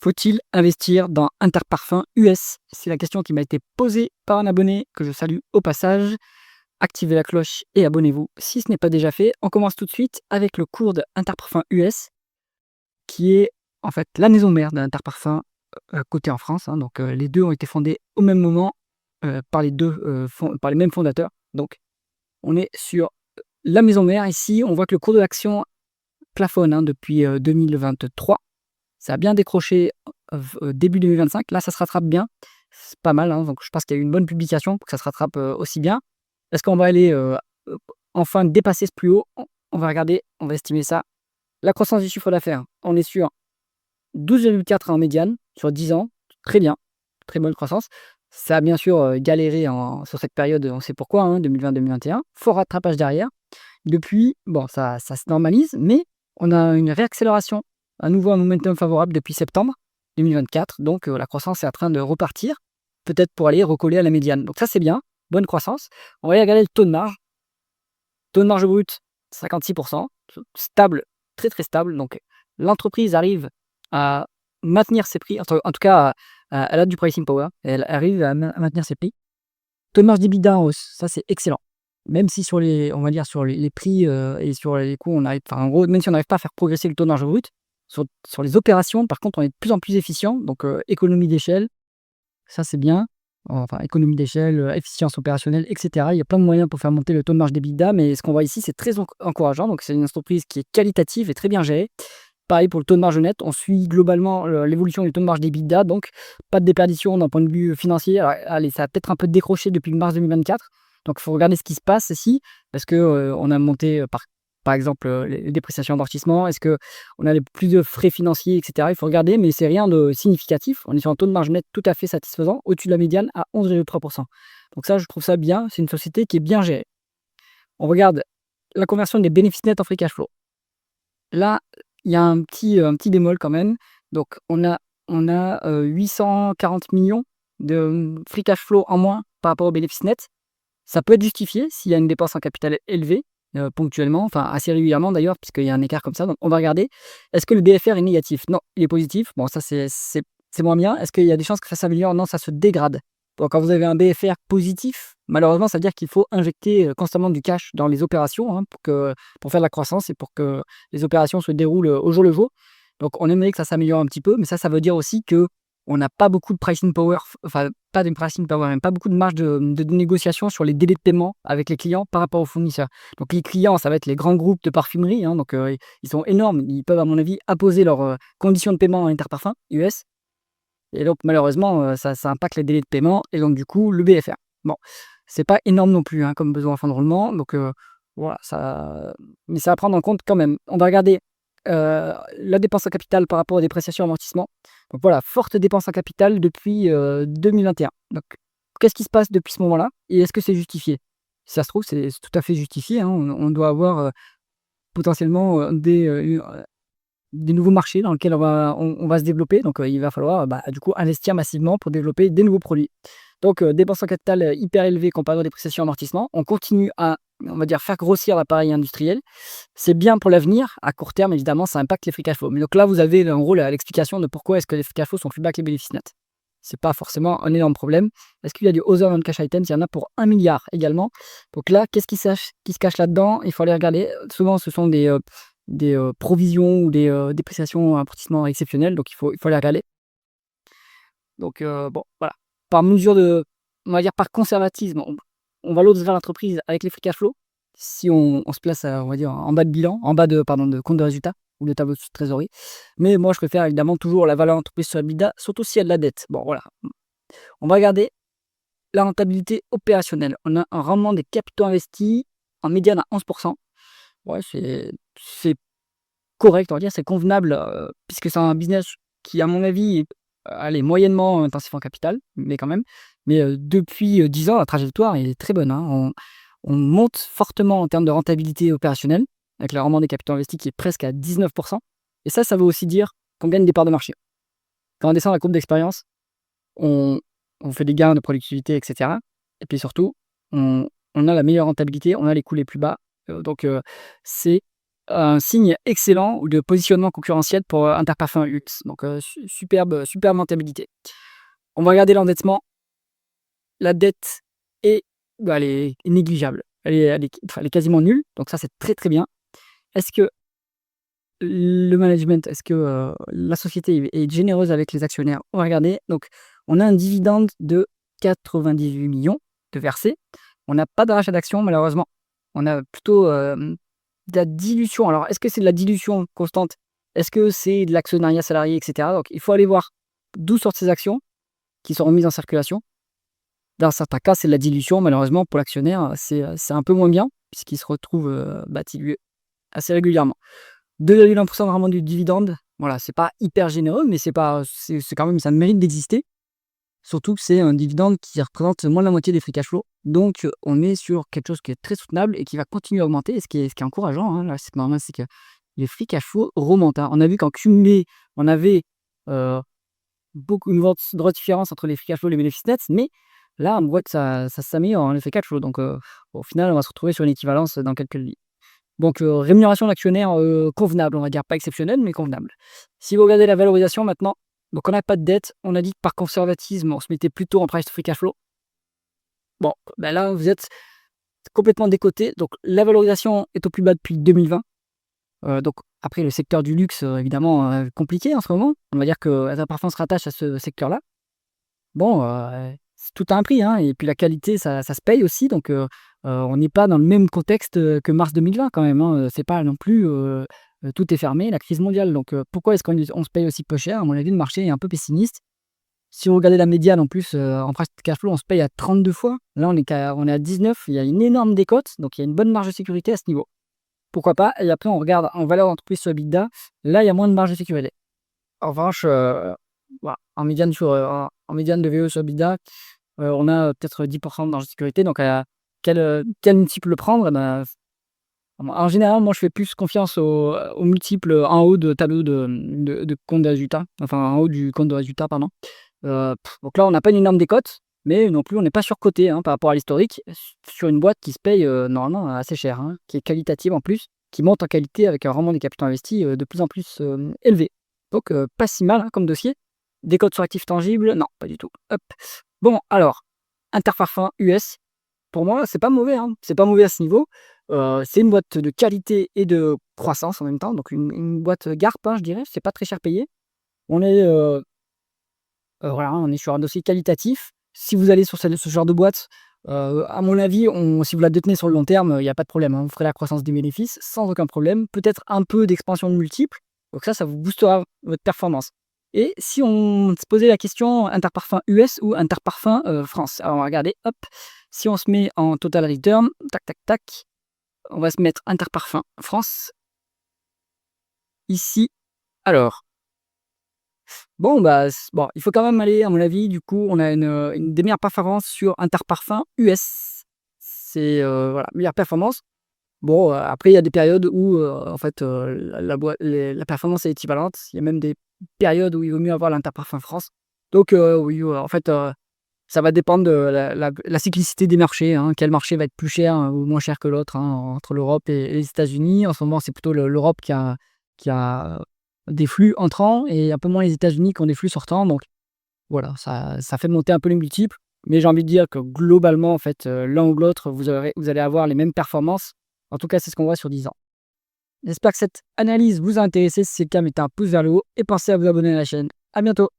Faut-il investir dans Interparfums US? C'est la question qui m'a été posée par un abonné que je salue au passage. Activez la cloche et abonnez-vous si ce n'est pas déjà fait. On commence tout de suite avec le cours de Interparfums US, qui est en fait la maison mère d'Interparfums cotée en France. Donc les deux ont été fondés au même moment par par les mêmes fondateurs. Donc on est sur la maison mère. Ici, on voit que le cours de l'action plafonne depuis 2023. Ça a bien décroché début 2025. Là, ça se rattrape bien. C'est pas mal, donc je pense qu'il y a eu une bonne publication pour que ça se rattrape aussi bien. Est-ce qu'on va aller enfin dépasser ce plus haut? On va regarder, on va estimer ça. La croissance du chiffre d'affaires, on est sur 12,4 en médiane sur 10 ans. Très bien, très bonne croissance. Ça a bien sûr galéré sur cette période, on sait pourquoi, 2020-2021. Fort rattrapage derrière. Depuis, bon, ça se normalise, mais on a une réaccélération, à nouveau un momentum favorable depuis septembre 2024. Donc la croissance est en train de repartir, peut-être pour aller recoller à la médiane. Donc ça, c'est bien, bonne croissance. On va aller regarder le taux de marge. Taux de marge brut, 56%, stable, très très stable. Donc l'entreprise arrive à maintenir ses prix, en tout cas, elle a du pricing power, elle arrive à maintenir ses prix. Taux de marge d'EBITDA en hausse, ça c'est excellent. Même si sur on va dire sur les prix et sur les coûts, on arrive, en gros, même si on n'arrive pas à faire progresser le taux de marge brut, sur les opérations, par contre, on est de plus en plus efficient. Donc économie d'échelle, ça c'est bien. Enfin, économie d'échelle, efficience opérationnelle, etc. Il y a plein de moyens pour faire monter le taux de marge d'EBITDA, mais ce qu'on voit ici, c'est très encourageant. Donc c'est une entreprise qui est qualitative et très bien gérée. Pareil pour le taux de marge net, on suit globalement l'évolution du taux de marge d'EBITDA, donc pas de déperdition d'un point de vue financier. Alors, allez, ça a peut-être un peu décroché depuis mars 2024, donc il faut regarder ce qui se passe ici, parce que on a monté par exemple les dépréciations d'amortissement, est-ce qu'on a plus de frais financiers, etc. Il faut regarder, mais c'est rien de significatif. On est sur un taux de marge net tout à fait satisfaisant, au-dessus de la médiane à 11,3%. Donc ça, je trouve ça bien, c'est une société qui est bien gérée. On regarde la conversion des bénéfices nets en free cash flow. Là, il y a un petit bémol quand même. Donc on a 840 millions de free cash flow en moins par rapport aux bénéfices nets. Ça peut être justifié s'il y a une dépense en capital élevée, ponctuellement, enfin assez régulièrement d'ailleurs, puisqu'il y a un écart comme ça. Donc on va regarder. Est-ce que le BFR est négatif? Non, il est positif. Bon, ça c'est moins bien. Est-ce qu'il y a des chances que ça s'améliore? Non, ça se dégrade. Bon, quand vous avez un BFR positif, malheureusement, ça veut dire qu'il faut injecter constamment du cash dans les opérations, pour faire de la croissance et pour que les opérations se déroulent au jour le jour. Donc on aimerait que ça s'améliore un petit peu, mais ça veut dire aussi que on n'a pas beaucoup de pricing power, enfin pas de pricing power, même pas beaucoup de marge de négociation sur les délais de paiement avec les clients par rapport aux fournisseurs. Donc les clients, ça va être les grands groupes de parfumerie, donc ils sont énormes, ils peuvent à mon avis imposer leurs conditions de paiement à Interparfums US. Et donc malheureusement, ça impacte les délais de paiement et donc du coup le BFR. Bon, c'est pas énorme non plus, comme besoin en fin de roulement, donc voilà, mais c'est à prendre en compte quand même. On va regarder la dépense en capital par rapport aux dépréciations amortissements. Donc voilà, forte dépense en capital depuis 2021. Donc qu'est-ce qui se passe depuis ce moment-là et est-ce que c'est justifié? Si ça se trouve, c'est tout à fait justifié, on doit avoir potentiellement des nouveaux marchés dans lesquels on va se développer. Donc il va falloir du coup investir massivement pour développer des nouveaux produits. Donc dépenses en capital hyper élevées comparé aux dépréciations amortissements. On continue à, on va dire, faire grossir l'appareil industriel. C'est bien pour l'avenir. À court terme, évidemment, ça impacte les free cash flow. Mais donc là, vous avez en gros l'explication de pourquoi est-ce que les free cash flow sont plus bas que les bénéfices nets. C'est pas forcément un énorme problème. Est-ce qu'il y a du other non-cash items? Il y en a pour 1 milliard également. Donc là, qu'est-ce qui se cache là-dedans? Il faut aller regarder. Souvent, ce sont des provisions ou des dépréciations, amortissements exceptionnels. Donc il faut aller regarder. Donc bon, voilà. Par mesure on va dire par conservatisme, on valorise l'entreprise avec les free cash flow. Si on se place, on va dire, en bas de bilan, en bas de compte de résultat ou de tableau de trésorerie. Mais moi, je préfère évidemment toujours la valeur d'entreprise sur EBITDA, surtout s'il y a de la dette. Bon, voilà. On va regarder la rentabilité opérationnelle. On a un rendement des capitaux investis en médiane à 11%. Ouais, c'est correct, on va dire, c'est convenable, puisque c'est un business qui, à mon avis, est, allez, moyennement intensif en capital, mais quand même. Mais depuis 10 ans, la trajectoire est très bonne, on monte fortement en termes de rentabilité opérationnelle, avec le rendement des capitaux investis qui est presque à 19%. Et ça veut aussi dire qu'on gagne des parts de marché. Quand on descend la courbe d'expérience, on fait des gains de productivité, etc. Et puis surtout, on a la meilleure rentabilité, on a les coûts les plus bas. Donc c'est un signe excellent de positionnement concurrentiel pour Interparfums UX. Donc superbe rentabilité. On va regarder l'endettement. La dette est, elle est négligeable. Elle est quasiment nulle. Donc ça, c'est très très bien. Est-ce que le management, est-ce que la société est généreuse avec les actionnaires? On va regarder. Donc on a un dividende de 98 millions de versés. On n'a pas de rachat d'actions malheureusement. On a plutôt de la dilution. Alors est-ce que c'est de la dilution constante? Est-ce que c'est de l'actionnariat salarié, etc. Donc il faut aller voir d'où sortent ces actions qui sont remises en circulation. Dans certains cas, c'est de la dilution. Malheureusement, pour l'actionnaire, c'est un peu moins bien puisqu'il se retrouve dilué assez régulièrement. 2,1% de rendement du dividende, voilà, c'est pas hyper généreux, mais c'est quand même, ça mérite d'exister. Surtout que c'est un dividende qui représente moins de la moitié des free cash flow. Donc, on est sur quelque chose qui est très soutenable et qui va continuer à augmenter. Et ce qui est encourageant, hein, là, c'est normal, c'est que les free cash flow remontent, hein. On a vu qu'en cumulé, on avait une grosse différence entre les free cash flow et les bénéfices nets, mais là, on voit que ça s'améliore, hein, les free cash flow. Donc, au final, on va se retrouver sur une équivalence dans quelques lignes. Donc, rémunération d'actionnaire convenable, on va dire, pas exceptionnelle, mais convenable. Si vous regardez la valorisation maintenant, donc on n'a pas de dette, on a dit que par conservatisme, on se mettait plutôt en price to free cash flow. Bon, ben là, vous êtes complètement décoté. Donc, la valorisation est au plus bas depuis 2020. Donc, après, le secteur du luxe, évidemment, compliqué en ce moment. On va dire que Interparfums se rattache à ce secteur-là. Bon, tout a un prix, hein, et puis la qualité, ça se paye aussi. Donc, on n'est pas dans le même contexte que mars 2020 quand même, hein. C'est pas non plus tout est fermé, la crise mondiale. Donc, pourquoi est-ce qu'on se paye aussi peu cher? À mon avis, le marché est un peu pessimiste. Si vous regardez la médiane en plus, en price to cash flow, on se paye à 32 fois. Là, on est à 19. Il y a une énorme décote, donc il y a une bonne marge de sécurité à ce niveau. Pourquoi pas? Et après, on regarde en valeur d'entreprise sur EBITDA. Là, il y a moins de marge de sécurité. En revanche, voilà, en médiane de VE sur EBITDA, on a peut-être 10% de marge de sécurité. Donc, quel multiple prendre? Eh ben, en général, moi, je fais plus confiance aux multiples en haut de tableau de compte de résultat, enfin en haut du compte de résultat, pardon. Donc là, on n'a pas une énorme décote, mais non plus, on n'est pas surcoté, hein, par rapport à l'historique, sur une boîte qui se paye normalement assez cher, hein, qui est qualitative en plus, qui monte en qualité avec un rendement des capitaux investis de plus en plus élevé. Donc, pas si mal, hein, comme dossier. Décote sur actifs tangibles, non, pas du tout. Hop. Bon, alors, Interparfums US, pour moi, c'est pas mauvais, hein. C'est pas mauvais à ce niveau. C'est une boîte de qualité et de croissance en même temps, donc une boîte GARP, hein, je dirais. C'est pas très cher payé. On est, voilà, on est sur un dossier qualitatif. Si vous allez sur ce genre de boîte, à mon avis, si vous la détenez sur le long terme, il y a pas de problème, hein. Vous ferez la croissance des bénéfices sans aucun problème. Peut-être un peu d'expansion de multiples, donc ça vous boostera votre performance. Et si on se posait la question Interparfums US ou Interparfums France? Alors on va regarder, hop, si on se met en total return, tac, tac, tac, on va se mettre Interparfums France, ici. Alors, bon, bah, bon, il faut quand même aller, à mon avis, du coup, on a une des meilleures performances sur Interparfums US. C'est, voilà, meilleure performance. Bon, après, il y a des périodes où, en fait, la performance est équivalente. Il y a même des périodes où il vaut mieux avoir l'Interparfums France. Donc, oui, en fait, ça va dépendre de la cyclicité des marchés, hein. Quel marché va être plus cher ou moins cher que l'autre, hein, entre l'Europe et les États-Unis. En ce moment, c'est plutôt l'Europe qui a des flux entrants et un peu moins les États-Unis qui ont des flux sortants. Donc voilà, ça fait monter un peu les multiples. Mais j'ai envie de dire que globalement, en fait, l'un ou l'autre, vous allez avoir les mêmes performances. En tout cas, c'est ce qu'on voit sur 10 ans. J'espère que cette analyse vous a intéressé. Si c'est le cas, mettez un pouce vers le haut et pensez à vous abonner à la chaîne. À bientôt.